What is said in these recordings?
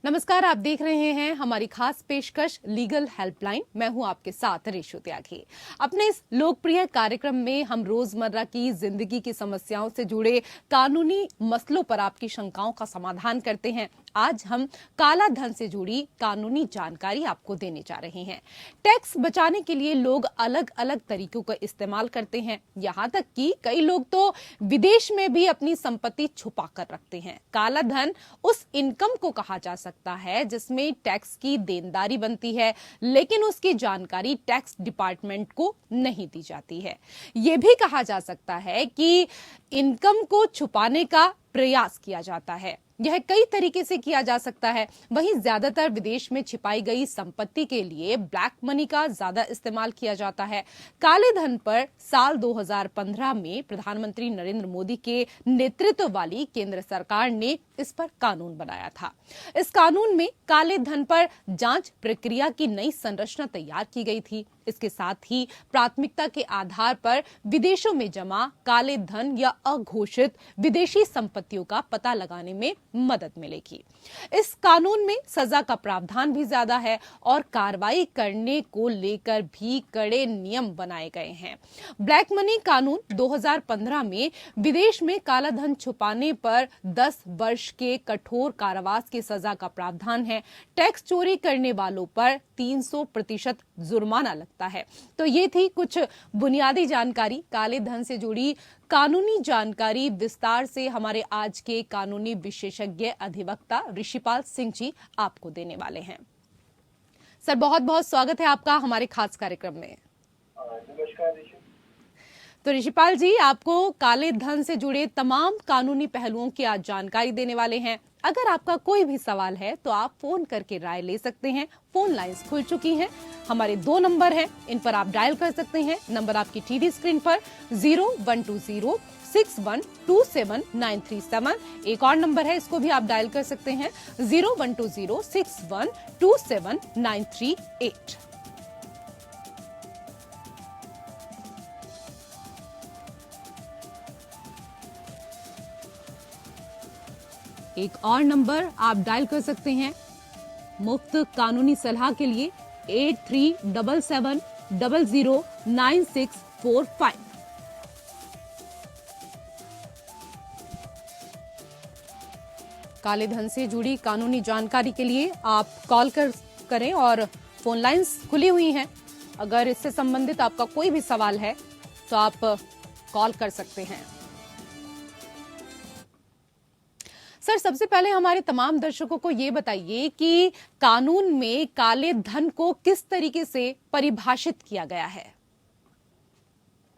नमस्कार, आप देख रहे हैं हमारी खास पेशकश लीगल हेल्पलाइन। मैं हूं आपके साथ रेशु त्यागी। अपने इस लोकप्रिय कार्यक्रम में हम रोजमर्रा की जिंदगी की समस्याओं से जुड़े कानूनी मसलों पर आपकी शंकाओं का समाधान करते हैं। आज हम काला धन से जुड़ी कानूनी जानकारी आपको देने जा रहे हैं। टैक्स बचाने के लिए लोग अलग अलग तरीकों का इस्तेमाल करते हैं। यहाँ तक कि कई लोग तो विदेश में भी अपनी संपत्ति छुपा कर रखते हैं। काला धन उस इनकम को कहा जा सकता है जिसमें टैक्स की देनदारी बनती है, लेकिन उसकी जानकारी टैक्स डिपार्टमेंट को नहीं दी जाती है। यह भी कहा जा सकता है कि इनकम को छुपाने का प्रयास किया जाता है। यह कई तरीके से किया जा सकता है। वहीं ज्यादातर विदेश में छिपाई गई संपत्ति के लिए ब्लैक मनी का ज्यादा इस्तेमाल किया जाता है। काले धन पर साल 2015 में प्रधानमंत्री नरेंद्र मोदी के नेतृत्व वाली केंद्र सरकार ने इस पर कानून बनाया था। इस कानून में काले धन पर जांच प्रक्रिया की नई संरचना तैयार की गई थी। इसके साथ ही प्राथमिकता के आधार पर विदेशों में जमा काले धन या अघोषित विदेशी संपत्तियों का पता लगाने में मदद मिलेगी। इस कानून में सजा का प्रावधान भी ज्यादा है और कार्रवाई करने को लेकर भी कड़े नियम बनाए गए हैं। ब्लैक मनी कानून 2015 में विदेश में काला धन छुपाने पर 10 वर्ष के कठोर कारावास की सजा का प्रावधान है। टैक्स चोरी करने वालों पर 300% जुर्माना लगता है। तो ये थी कुछ बुनियादी जानकारी काले धन से जुड़ी। कानूनी जानकारी विस्तार से हमारे आज के कानूनी विशेषज्ञ अधिवक्ता ऋषिपाल सिंह जी आपको देने वाले हैं। सर, बहुत बहुत स्वागत है आपका हमारे खास कार्यक्रम में। नमस्कार ऋषि। तो ऋषिपाल जी, आपको काले धन से जुड़े तमाम कानूनी पहलुओं की आज जानकारी देने वाले हैं। अगर आपका कोई भी सवाल है तो आप फोन करके राय ले सकते हैं। फोन लाइंस खुल चुकी हैं। हमारे 2 नंबर हैं, इन पर आप डायल कर सकते हैं। नंबर आपकी टीवी स्क्रीन पर 012061279337। एक और नंबर है, इसको भी आप डायल कर सकते हैं 012061279338। एक और नंबर आप डायल कर सकते हैं मुफ्त कानूनी सलाह के लिए 8377009645। काले धन से जुड़ी कानूनी जानकारी के लिए आप कॉल करें और फोन लाइंस खुली हुई हैं। अगर इससे संबंधित आपका कोई भी सवाल है तो आप कॉल कर सकते हैं। सर, सबसे पहले हमारे तमाम दर्शकों को ये बताइए कि कानून में काले धन को किस तरीके से परिभाषित किया गया है।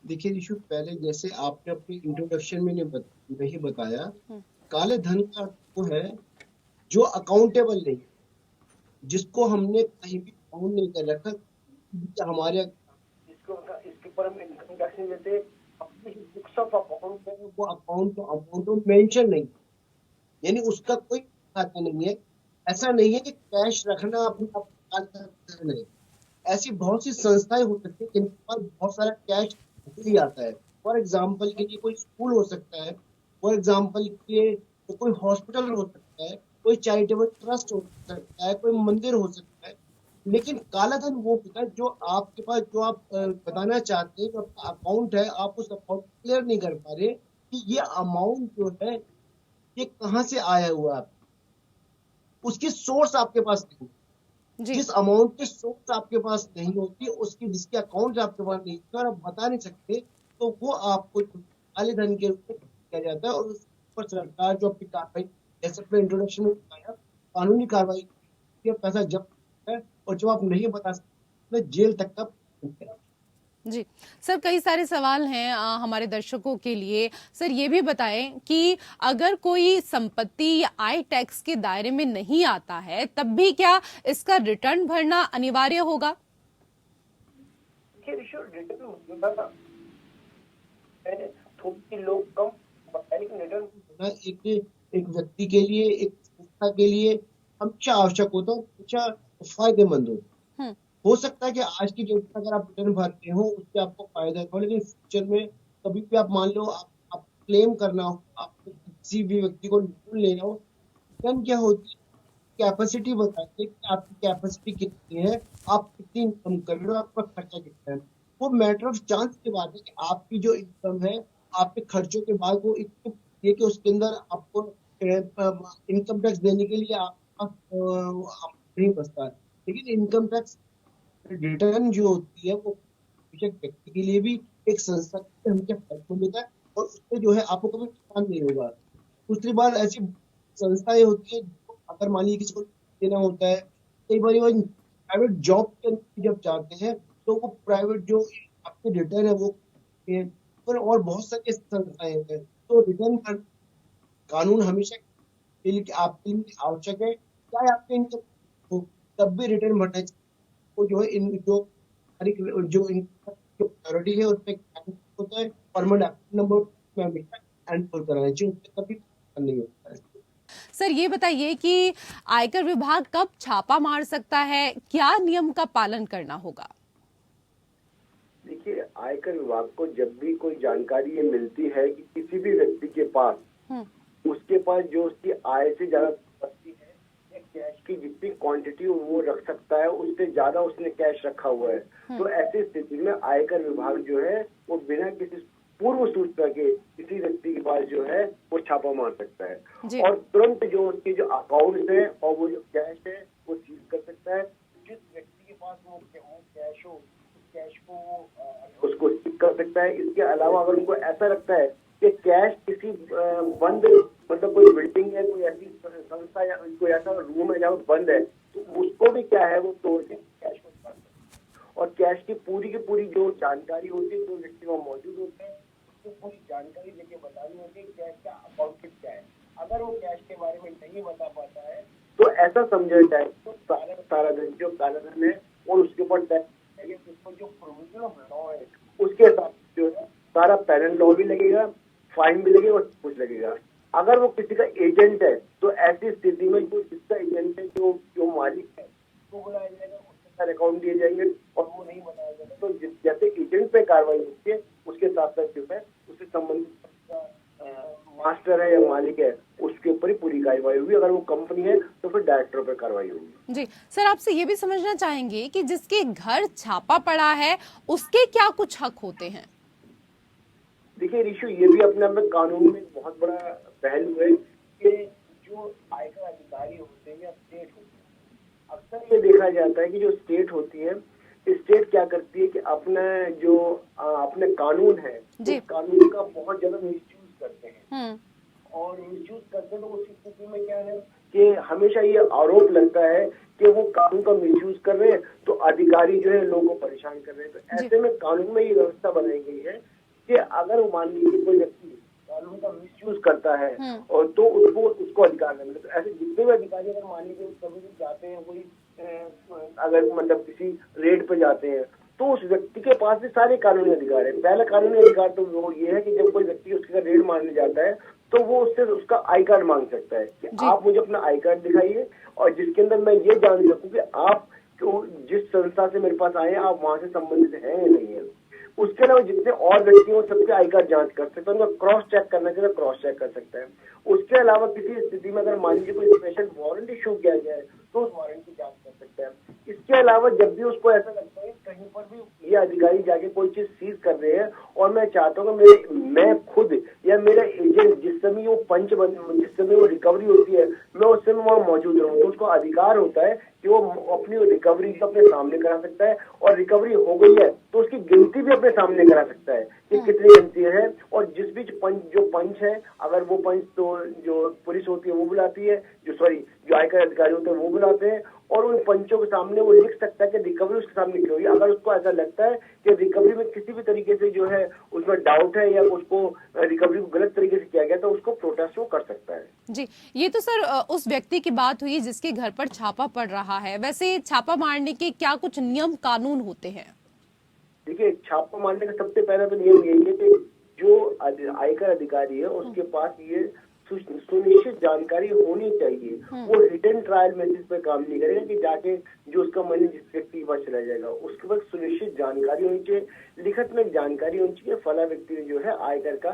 देखिए ऋषि, पहले जैसे आपने अपनी इंट्रोडक्शन में नहीं बताया, काले धन का अर्थ वो है जो अकाउंटेबल नहीं, जिसको हमने कहीं भी काउंट नहीं कर रखा। हमारे इसके ऊपर हम इनकम टैक्स नहीं देते, अपनी बुक्स ऑफ अकाउंट में वो अकाउंट मेंशन नहीं, यानी उसका कोई खाता नहीं है। ऐसा नहीं है कि कैश रखना अपने नहीं। ऐसी बहुत सी संस्थाएं हो सकती है जिनके पास बहुत सारा कैश भी आता है। फॉर एग्जाम्पल के लिए कोई स्कूल हो सकता है, फॉर एग्जाम्पल के लिए तो कोई हॉस्पिटल हो सकता है, कोई चैरिटेबल ट्रस्ट हो सकता है, कोई मंदिर हो सकता है। लेकिन काला धन वो होता है जो आपके पास, जो आप बताना चाहते हैं, जो आपका अकाउंट है, आप उस अकाउंट क्लियर नहीं कर पा रहे कि ये अमाउंट जो है ये कहाँ से आया हुआ है, उसकी सोर्स आपके पास नहीं। जिस अमाउंट की सोर्स आपके पास नहीं होती, उसकी जिसके अकाउंट आपके पास नहीं होता और आप बता नहीं सकते, तो वो आपको काले धन के रूप में किया जाता है। और उस पर सरकार जो अपनी कार्रवाई, जैसे अपने इंट्रोडक्शन में बताया, कानूनी कार्रवाई, पैसा जब्त है और जो आप नहीं बता सकते जेल तक का। जी सर, कई सारे सवाल हैं हमारे दर्शकों के लिए। सर, ये भी बताएं कि अगर कोई संपत्ति या आय टैक्स के दायरे में नहीं आता है, तब भी क्या इसका रिटर्न भरना अनिवार्य होगा? लोग कम रिटर्न एक व्यक्ति के लिए, एक संस्था के लिए हमेशा आवश्यक होता है, हमेशा फायदेमंद होता है। हो सकता है कि आज की डेट में अगर आप रिटर्न भरते हो उससे आपको फायदा हो, लेकिन फ्यूचर में कभी भी आप मान लो आप क्लेम करना हो, आपको किसी भी व्यक्ति को लोन लेना हो, रिटर्न क्या होती है कैपेसिटी बताते हैं कि आपकी कैपेसिटी कितनी है, आप कितनी इनकम कर रहे हो, आपका खर्चा कितना है। वो मैटर ऑफ चांस की बात है कि आपकी जो इनकम है, आपके खर्चों के बाद वो इतनी है कि उसके अंदर आपको इनकम टैक्स देने के लिए आप नहीं बचता है। लेकिन इनकम टैक्स रिटर्न जो होती है वो किसी व्यक्ति के लिए भी, एक संस्था के हमेशा फायदेमंद होता है, और उससे जो है आपको कभी नुकसान नहीं होगा। दूसरी बात, ऐसी संस्थाएं होती है जो अगर मान लीजिए किसी को देना होता है, कई बार वो प्राइवेट जॉब के अंदर जब जाते हैं तो वो प्राइवेट जो आपके रिटर्न है वो पर, और बहुत सारी संस्थाएं हैं, तो रिटर्न कानून हमेशा के लिए आपके लिए आवश्यक है, चाहे आपके इनकम हो, तब भी रिटर्न भरना चाहिए। वो जो है इन जो जो इनका जो प्रायोरिटी है उसमें होता है, परमानेंट नंबर में हमेशा एंटर कराना चाहिए, उससे कभी नहीं होता है। सर ये बताइए कि आयकर विभाग कब छापा मार सकता है, क्या नियम का पालन करना होगा? देखिए, आयकर विभाग को जब भी कोई जानकारी ये मिलती है कि किसी भी व्यक्ति के पास उसके पास जो उसकी आय से ज्यादा संपत्ति है या कैश की जितनी क्वांटिटी वो रख सकता है उससे ज्यादा उसने कैश रखा हुआ है, तो ऐसी स्थिति में आयकर विभाग जो है वो बिना किसी पूर्व सूचना के किसी व्यक्ति के पास जो है वो छापा मार सकता है और तुरंत जो उसके जो अकाउंट है और वो जो कैश है वो सीज कर सकता है। जिस व्यक्ति के पास वो कैश हो कैश को उसको सीज कर सकता है। इसके अलावा अगर उनको ऐसा लगता है कि कैश किसी बंद मतलब कोई बिल्डिंग है, कोई ऐसी संस्था या कोई ऐसा रूम है जहाँ बंद है, तो उसको भी क्या है वो तोड़ के कैश को निकाल सकते हैं। और कैश की पूरी जो जानकारी होती है जो व्यक्ति वहाँ मौजूद होते हैं उसको पूरी जानकारी देके बतानी होती है कैश का अकाउंट क्या है। अगर वो कैश के बारे में नहीं बता पाता है तो ऐसा समझा जाए तो सारा धन जो काला धन है और उसके ऊपर टैक्स उसको जो प्रोविजन ऑफ लॉ है उसके हिसाब से जो है सारा पेनल लॉ भी लगेगा, फाइन भी लगेगा और कुछ लगेगा। अगर वो किसी का एजेंट है तो ऐसी स्थिति में जो जिसका एजेंट है जो मालिक है वो बुलाया जाएगा, उसके साथ अकाउंट दिए जाएंगे और वो नहीं बनाया जाएगा तो जैसे एजेंट पे कार्रवाई होती है उसके साथ साथ जो है उससे संबंधित मास्टर है या मालिक है उसके ऊपर ही पूरी कार्रवाई होगी। अगर वो कंपनी है तो फिर डायरेक्टर पर कार्रवाई होगी। जी सर, आपसे ये भी समझना चाहेंगे कि जिसके घर छापा पड़ा है उसके क्या कुछ हक होते हैं? देखिए रिशु, ये भी अपने आप में कानून में बहुत बड़ा पहलू है कि जो आयकर अधिकारी होते हैं या स्टेट होते हैं, अक्सर ये देखा जाता है कि जो स्टेट होती है, स्टेट क्या करती है कि अपने कानून है उस कानून का बहुत ज्यादा मिसयूज करते हैं और मिसयूज करते हैं। तो उस स्थिति में क्या है कि हमेशा ये आरोप लगता है कि वो कानून का मिसयूज कर रहे हैं तो अधिकारी जो है लोगों को परेशान कर रहे हैं। तो ऐसे में कानून में ये व्यवस्था बनाई गई है कि अगर मान लीजिए कोई व्यक्ति कानून का मिसयूज करता है और तो उसको अधिकार नहीं मिले। तो ऐसे जितने भी अधिकारी अगर मान लीजिए कभी भी जाते हैं कोई अगर मतलब किसी रेड पे जाते हैं तो उस व्यक्ति के पास भी सारे कानूनी अधिकार है। पहला कानूनी अधिकार तो वो ये है कि जब कोई व्यक्ति उसका रेड मारने जाता है तो वो उससे उसका आई कार्ड मांग सकता है कि आप मुझे अपना आई कार्ड दिखाइए और जिसके अंदर मैं ये जान सकूं कि आप जिस संस्था से मेरे पास आए हैं आप वहां से संबंधित हैं या नहीं है। उसके अलावा जितने और व्यक्ति हैं सबके आई कार्ड जांच कर सकते हैं, उनका क्रॉस चेक करना चाहिए, क्रॉस चेक कर सकता है। उसके अलावा किसी स्थिति में अगर मान लीजिए कोई स्पेशल वारंट इशू किया गया है तो उस वारंट की जांच कर सकता है। इसके अलावा जब भी उसको ऐसा लगता है कहीं पर भी ये अधिकारी जाके कोई चीज सीज कर रहे हैं और मैं चाहता हूँ कि मैं खुद या मेरा एजेंट जिस समय जिस समय वो रिकवरी होती है मैं उस समय वहाँ मौजूद रहूँ, तो उसको अधिकार होता है कि वो अपनी रिकवरी को अपने सामने करा सकता है और रिकवरी हो गई है तो उसकी गिनती भी अपने सामने करा सकता है कि कितनी गिनती है। और जिस बीच पंच है अगर वो पंच तो जो पुलिस होती है वो बुलाती है, जो आयकर अधिकारी होते हैं वो बुलाते हैं और उन पंचों के सामने वो लिख सकता है कि रिकवरी उसके सामने क्यों हुई। अगर उसको ऐसा लगता है कि रिकवरी में किसी भी तरीके से जो है उसमें डाउट है या उसको रिकवरी को गलत तरीके से किया गया तो उसको प्रोटेस्ट वो कर सकता है। जी, ये तो सर उस व्यक्ति की बात हुई जिसके घर पर छापा पड़ रहा है। वैसे छापा मारने के क्या कुछ नियम कानून होते हैं? देखिए, छापा मारने का सबसे पहला तो नियम यही है कि जो आयकर अधिकारी है उसके पास ये सुनिश्चित जानकारी होनी चाहिए। वो हिडन ट्रायल मेथड पे काम नहीं करेगा कि जाके जो उसका मनी जिस व्यक्ति के पास चला जाएगा। उसके पास सुनिश्चित जानकारी होनी चाहिए, लिखित में जानकारी होनी चाहिए, फला व्यक्ति ने जो है आयकर का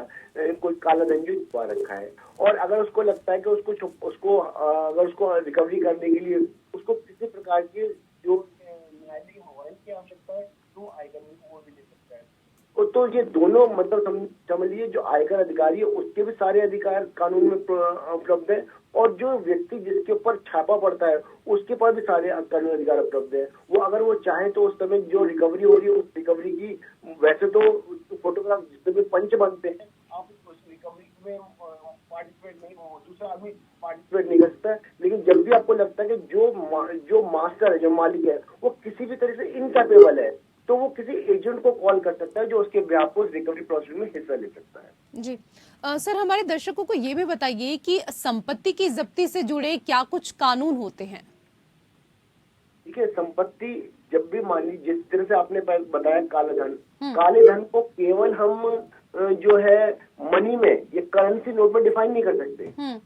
कोई काला धन जो छुपा रखा है। और अगर उसको लगता है कि अगर उसको रिकवरी करने के लिए उसको किसी प्रकार की जो न्यायालयीय मोबाइल की आवश्यकता है तो आयकर वो भी ले सकता है। तो ये दोनों मतलब समझिए, जो आयकर अधिकारी है उसके भी सारे अधिकार कानून में उपलब्ध है, और जो व्यक्ति जिसके ऊपर छापा पड़ता है उसके पास भी सारे कानूनी अधिकार उपलब्ध है। वो अगर वो चाहे तो उस समय जो रिकवरी हो रही है उस रिकवरी की, वैसे तो फोटोग्राफ जितने भी पंच बनते हैं, आप उस रिकवरी में पार्टिसिपेट नहीं हो, दूसरा आदमी पार्टिसिपेट नहीं कर सकता। लेकिन जब भी आपको लगता है कि जो मास्टर है, जो मालिक है, वो किसी भी तरह से इनकैपेबल है, तो वो किसी एजेंट को कॉल कर सकता है जो उसके बिहाफ पर रिकवरी प्रोसेस में हिस्सा ले सकता है। जी सर, हमारे दर्शकों को ये भी बताइए कि संपत्ति की जब्ती से जुड़े क्या कुछ कानून होते हैं। देखिए, संपत्ति जब भी मान लीजिए, जिस तरह से आपने बताया काले धन को केवल हम जो है मनी में या करेंसी नोट में डिफाइन नहीं कर सकते।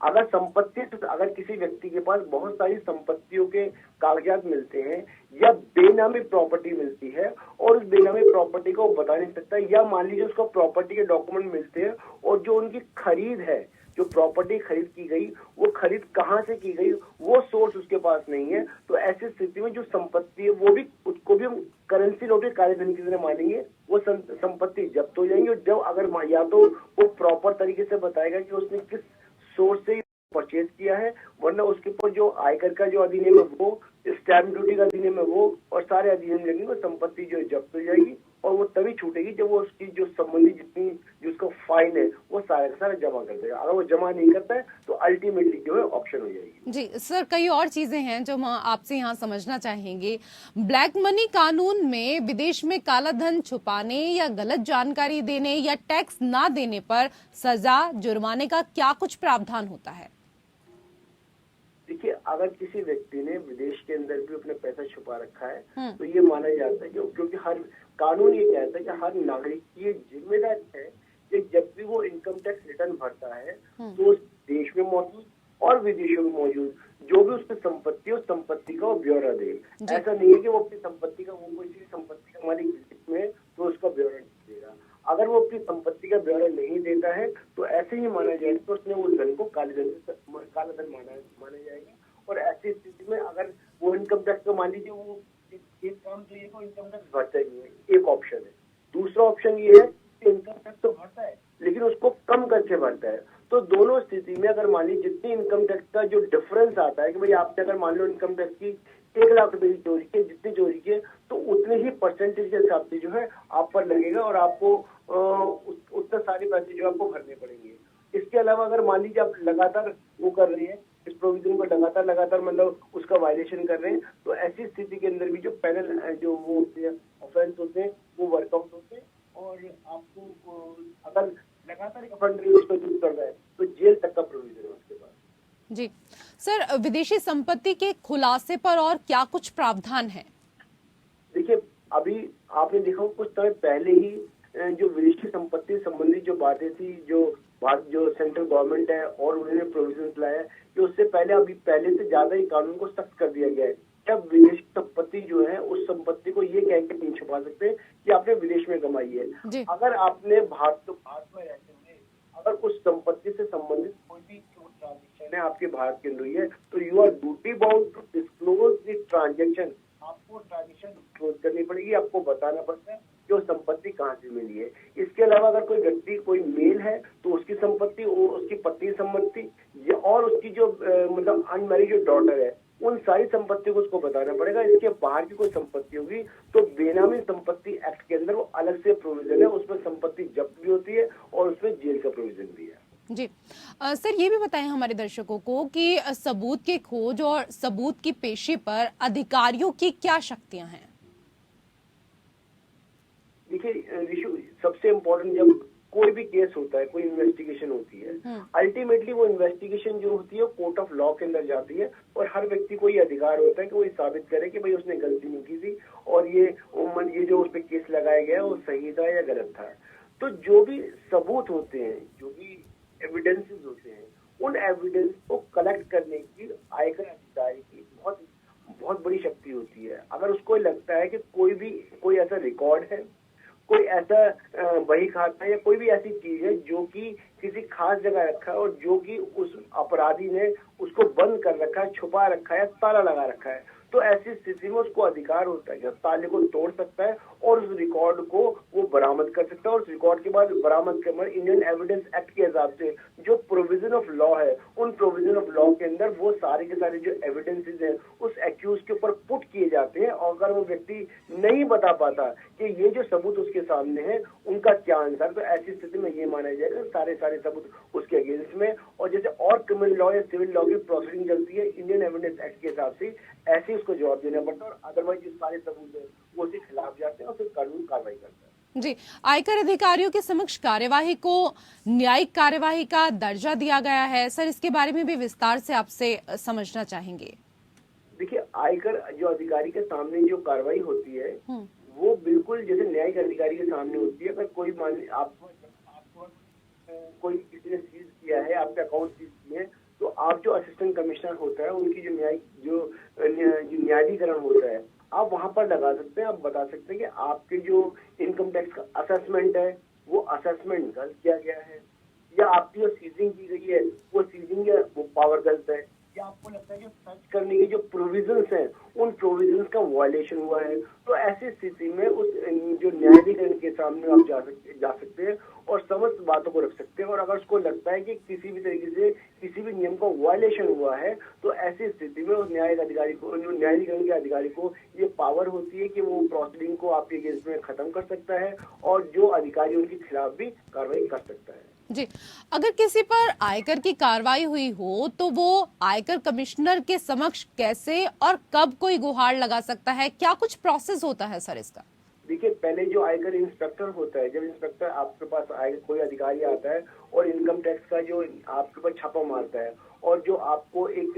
अगर किसी व्यक्ति के पास बहुत सारी संपत्तियों के कागजात मिलते हैं या बेनामी प्रॉपर्टी मिलती है और उस बेनामी प्रॉपर्टी को वो बता नहीं सकता, या मान लीजिए उसको प्रॉपर्टी के डॉक्यूमेंट मिलते हैं और जो उनकी खरीद है, जो प्रॉपर्टी खरीद की गई, वो खरीद कहाँ से की गई, वो सोर्स उसके पास नहीं है, तो ऐसी स्थिति में जो संपत्ति है उसको भी हम करेंसी नोट के काले धन की तरह मानेंगे। वो संपत्ति जब्त हो जाएंगी। और जब अगर या तो वो प्रॉपर तरीके से बताएगा कि उसने किस सोर्स से परचेज किया है, वरना उसके ऊपर जो आयकर का जो अधिनियम है वो, स्टैम्प ड्यूटी का अधिनियम है वो, और सारे अधिनियम लगेंगे, वो संपत्ति जो है जब्त हो जाएगी और वो तभी छूटेगी जब वो उसकी जो संबंधित जितनी जो उसका फाइन है वो सारा का सारा जमा कर देगा। अगर वो जमा नहीं करता है तो अल्टीमेटली जो है ऑप्शन हो जाएगी। जी सर, कई और चीजें हैं जो हम आपसे यहाँ समझना चाहेंगे। ब्लैक मनी कानून में विदेश में काला धन छुपाने या गलत जानकारी देने या टैक्स ना देने पर सजा, जुर्माने का क्या कुछ प्रावधान होता है? देखिए, अगर किसी व्यक्ति ने विदेश के अंदर भी अपना पैसा छुपा रखा है तो ये माना जाता है क्योंकि हर कानून ये कहता है कि हर नागरिक की ये जिम्मेदारी है कि जब भी वो इनकम टैक्स रिटर्न भरता है तो उस देश में मौजूद और विदेशों में मौजूद जो भी उसकी संपत्ति है उस संपत्ति का वो ब्यौरा दे। ऐसा नहीं है कि वो अपनी संपत्ति का, वो किसी संपत्ति का मालिक विदेश में तो उसका ब्यौरा नहीं देगा। अगर वो अपनी संपत्ति का ब्यौरा नहीं देता है तो ऐसे ही माना जाएगा तो उसने उस धन को काला धन माना जाएगा। और ऐसी स्थिति में अगर वो इनकम टैक्स को मान लीजिए, वो एक काम तो ये को इनकम टैक्स भरता ही नहीं है, एक ऑप्शन है। दूसरा ऑप्शन ये है कि इनकम टैक्स तो भरता है लेकिन उसको कम करके भरता है। तो दोनों स्थिति में अगर मान लीजिए जितनी इनकम टैक्स का जो डिफरेंस आता है कि भाई आपने अगर मान लो इनकम टैक्स की 1 लाख रुपए की चोरी की, जितनी चोरी की तो उतने ही परसेंटेज के हिसाब से जो है आप पर लगेगा और आपको उतने सारे पैसे जो आपको भरने पड़ेंगे। इसके अलावा अगर मान लीजिए आप लगातार वो कर रहे हैं, इस प्रोविजन को लगातार मतलब उसका वायलेशन कर रहे हैं, तो ऐसी स्थिति के अंदर भी जो पैनल जो वो ऑफेंस होते हैं वो वर्कआउट होते हैं और आपको अगर लगातार एक ऑफेंडर उसको यूज कर रहा है तो जेल तक का प्रोविजन है उसके पास। जी सर, विदेशी संपत्ति के खुलासे पर और क्या कुछ प्रावधान है? देखिए, अभी आपने देखा कुछ समय पहले ही जो विदेशी संपत्ति संबंधी जो बातें थी, जो सेंट्रल गवर्नमेंट है और उन्होंने प्रोविजन लाया कि उससे पहले से ज्यादा ही कानून को सख्त कर दिया गया है। जब विदेशी संपत्ति जो है उस संपत्ति को ये कह के नहीं छुपा सकते कि आपने विदेश में कमाई है। अगर आपने भारत में रहते हुए अगर उस संपत्ति से संबंधित कोई भी ट्रांजेक्शन है आपके भारत के अंदर है तो you are duty bound to disclose the transaction. आपको ट्रांजेक्शन डिस्क्लोज करनी पड़ेगी, आपको बताना पड़ता है जो संपत्ति कहाँ से मिली है। इसके अलावा अगर कोई व्यक्ति कोई मेल है तो उसकी संपत्ति, उसकी पत्नी संपत्ति और उसकी जो मतलब अनमैरिड जो डॉटर है उन सारी संपत्तियों को उसको बताना पड़ेगा। इसके बाहर की कोई संपत्ति होगी तो बेनामी संपत्ति एक्ट के अंदर वो अलग से प्रोविजन है, उसमें संपत्ति जब्त भी होती है और उसमें जेल का प्रोविजन भी है। जी सर, ये भी बताएं हमारे दर्शकों को कि सबूत के खोज और सबूत की पेशी पर अधिकारियों की क्या शक्तियां हैं? देखिए रिशु, सबसे इम्पोर्टेंट जब कोई भी केस होता है, कोई इन्वेस्टिगेशन होती है, अल्टीमेटली वो इन्वेस्टिगेशन जो होती है कोर्ट ऑफ लॉ के अंदर जाती है और हर व्यक्ति को ये अधिकार होता है कि वो ये साबित करे कि भाई उसने गलती नहीं की थी और ये जो उस पर केस लगाया गया वो सही था या गलत था। तो जो भी सबूत होते हैं, जो भी एविडेंसेस होते हैं, उन एविडेंस को कलेक्ट करने की आयकर अधिकारी की बहुत बहुत बड़ी शक्ति होती है। अगर उसको लगता है कि कोई ऐसा रिकॉर्ड है, कोई ऐसा बही खाता है या कोई भी ऐसी चीज है जो कि किसी खास जगह रखा है और जो कि उस अपराधी ने उसको बंद कर रखा है, छुपा रखा है, ताला लगा रखा है, तो ऐसी स्थिति में उसको अधिकार होता है कि ताले को तोड़ सकता है और उस रिकॉर्ड को वो बरामद कर सकता है। और उस रिकॉर्ड के बाद बरामद के बाद इंडियन एविडेंस एक्ट के हिसाब से जो प्रोविजन ऑफ लॉ है, उन प्रोविजन ऑफ लॉ के अंदर वो सारे के सारे जो एविडेंसेस हैं उस एक्यूज के ऊपर पुट किए जाते हैं। और अगर वो व्यक्ति नहीं बता पाता कि ये जो सबूत उसके सामने है उनका क्या आंसर, तो ऐसी स्थिति में ये माना जाएगा सारे सबूत उसके अगेंस्ट में। और जैसे और क्रिमिनल लॉ या सिविल लॉ की प्रोसीडिंग चलती है, इंडियन एविडेंस एक्ट के हिसाब से ऐसे उसको जवाब देना पड़ता है और अदरवाइज जो सारे सबूत है वो उसके खिलाफ जाते हैं और फिर कानून कार्रवाई करता है। जी, आयकर अधिकारियों के समक्ष कार्यवाही को न्यायिक कार्यवाही का दर्जा दिया गया है। सर, इसके बारे में भी विस्तार से आपसे समझना चाहेंगे। देखिए, आयकर जो अधिकारी के सामने जो कार्रवाई होती है वो बिल्कुल जैसे न्यायिक अधिकारी के सामने होती है। अगर कोई मान लीजिए आपको कोई किसी ने सीज किया है, आपके अकाउंट सीज किए हैं, तो आप जो असिस्टेंट कमिश्नर होता है उनकी जो न्यायाधीकरण होता है, आप वहां पर लगा सकते हैं। आप बता सकते हैं कि आपके जो इनकम टैक्स का असेसमेंट है वो असेसमेंट गलत किया गया है, या आपकी जो सीजिंग की गई है वो सीजिंग है वो पावर गलत है, या आपको लगता है कि सर्च करने की जो प्रोविजंस हैं उन प्रोविजंस का वायलेशन हुआ है। तो ऐसी स्थिति में उस जो न्यायाधिकरण के सामने आप जा सकते हैं और समस्त बातों को रख सकते हैं। और अगर उसको लगता है कि किसी भी तरीके से किसी भी नियम का वायलेशन हुआ है तो ऐसी स्थिति में उस न्यायिक अधिकारी को, जो न्यायाधिकरण के अधिकारी को ये पावर होती है कि वो प्रोसीडिंग को आपके अगेंस्ट में खत्म कर सकता है और जो अधिकारी उनके खिलाफ भी कार्रवाई कर सकता है। जी, अगर किसी पर आयकर की कार्रवाई हुई हो तो वो आयकर कमिश्नर के समक्ष कैसे और कब कोई गुहार लगा सकता है? क्या कुछ प्रोसेस होता है सर इसका? देखिए, पहले जो आयकर इंस्पेक्टर होता है, जब इंस्पेक्टर आपके पास आएगा, कोई अधिकारी आता है और इनकम टैक्स का जो आपके ऊपर छापा मारता है और जो आपको एक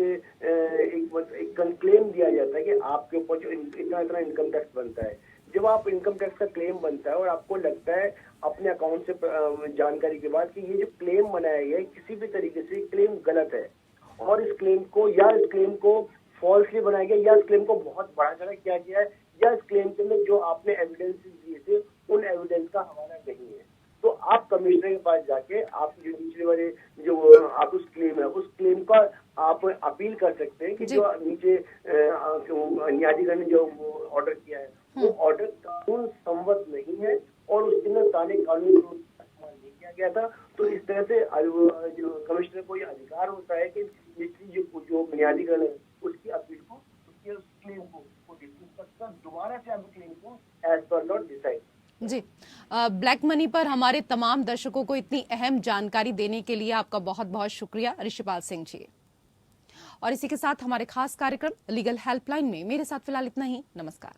क्लेम दिया जाता है कि आपके ऊपर जो इतना इनकम टैक्स बनता है, जब आप इनकम टैक्स का क्लेम बनता है और आपको लगता है अपने अकाउंट से जानकारी के बाद कि ये जो क्लेम बनाया गया है किसी भी तरीके से क्लेम गलत है और इस क्लेम को फॉल्सली बनाया गया, या इस क्लेम को बहुत बढ़ा चढ़ा किया गया है, या इस क्लेम के अंदर जो आपने एविडेंस दिए थे उन एविडेंस का हवाला नहीं है, तो आप कमिश्नर के पास जाके आप जो नीचे वाले जो आप उस क्लेम का आप अपील कर सकते हैं कि जो नीचे न्यायाधिकरण ने जो ऑर्डर किया है वो ऑर्डर कानून सम्मत नहीं है और उसके अंदर सारे कानून को इस्तेमाल नहीं किया गया था। तो इस तरह से जो कमिश्नर को ये अधिकार होता है कि निचली जो न्यायाधिकरण है उसकी अपील को, उसके उस क्लेम को डिस्मिस करता, दोबारा से आप क्लेम को एज पर लॉ डिसाइड। जी, ब्लैक मनी पर हमारे तमाम दर्शकों को इतनी अहम जानकारी देने के लिए आपका बहुत बहुत शुक्रिया ऋषिपाल सिंह जी। और इसी के साथ हमारे खास कार्यक्रम लीगल हेल्पलाइन में मेरे साथ फिलहाल इतना ही। नमस्कार।